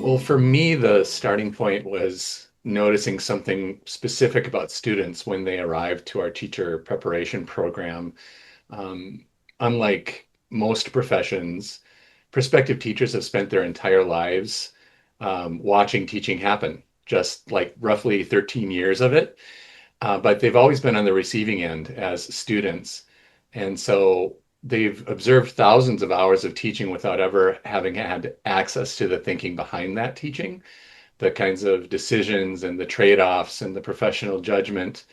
Well, for me, the starting point was noticing something specific about students when they arrived to our teacher preparation program. Um, Unlike most professions, prospective teachers have spent their entire lives watching teaching happen, just like roughly 13 years of it. But they've always been on the receiving end as students. And so they've observed thousands of hours of teaching without ever having had access to the thinking behind that teaching, the kinds of decisions and the trade-offs and the professional judgment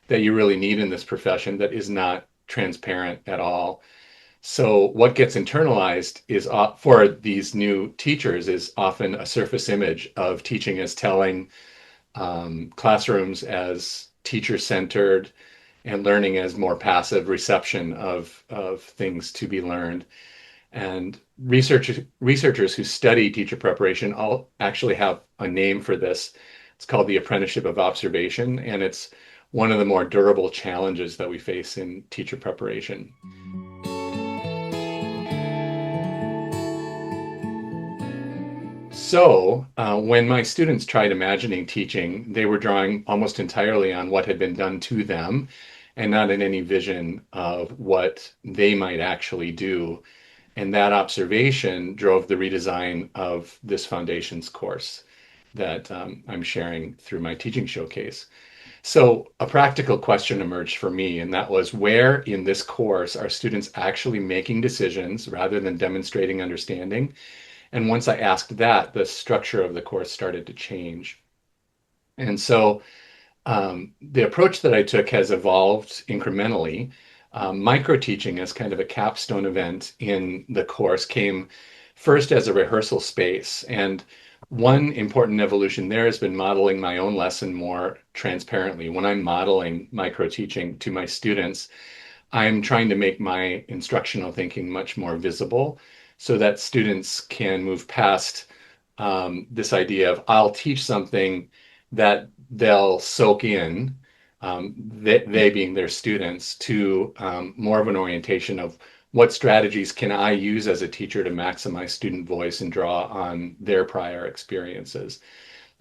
that you really need in this profession that is not transparent at all. So what gets internalized is for these new teachers is often a surface image of teaching as telling, classrooms as teacher-centered, and learning as more passive reception of things to be learned. And researchers who study teacher preparation all actually have a name for this. It's called the apprenticeship of observation, and it's one of the more durable challenges that we face in teacher preparation. So, when my students tried imagining teaching, they were drawing almost entirely on what had been done to them and not in any vision of what they might actually do. And that observation drove the redesign of this foundations course that I'm sharing through my teaching showcase. So, a practical question emerged for me, and that was where in this course are students actually making decisions rather than demonstrating understanding? And once I asked that, the structure of the course started to change. And so the approach that I took has evolved incrementally. Micro teaching as kind of a capstone event in the course came first as a rehearsal space. And one important evolution there has been modeling my own lesson more transparently. When I'm modeling micro teaching to my students, I'm trying to make my instructional thinking much more visible so that students can move past this idea of I'll teach something that they'll soak in, they being their students, to more of an orientation of what strategies can I use as a teacher to maximize student voice and draw on their prior experiences.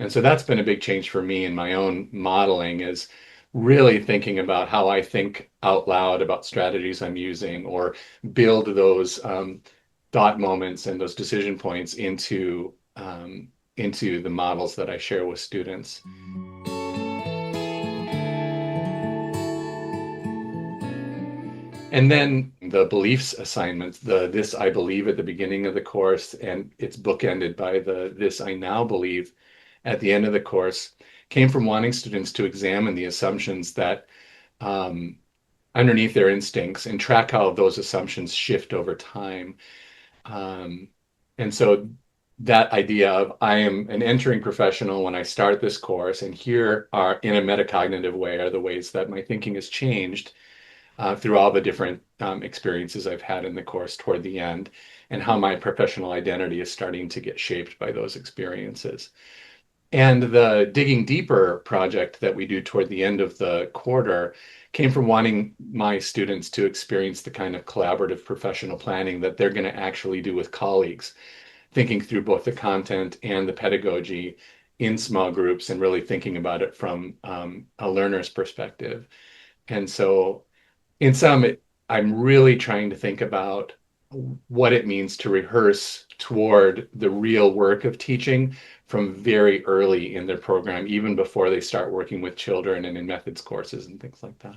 And so that's been a big change for me in my own modeling is really thinking about how I think out loud about strategies I'm using or build those thought moments and those decision points into the models that I share with students. And then the beliefs assignments, the this I believe at the beginning of the course, and it's bookended by the this I now believe at the end of the course, came from wanting students to examine the assumptions that um, underneath their instincts and track how those assumptions shift over time. Um, and so that idea of I am an entering professional when I start this course, and here are, in a metacognitive way, are the ways that my thinking has changed through all the different experiences I've had in the course toward the end, and how my professional identity is starting to get shaped by those experiences. And the Digging Deeper project that we do toward the end of the quarter came from wanting my students to experience the kind of collaborative professional planning that they're going to actually do with colleagues, thinking through both the content and the pedagogy in small groups and really thinking about it from a learner's perspective. And so in some, I'm really trying to think about what it means to rehearse toward the real work of teaching from very early in their program, even before they start working with children and in methods courses and things like that.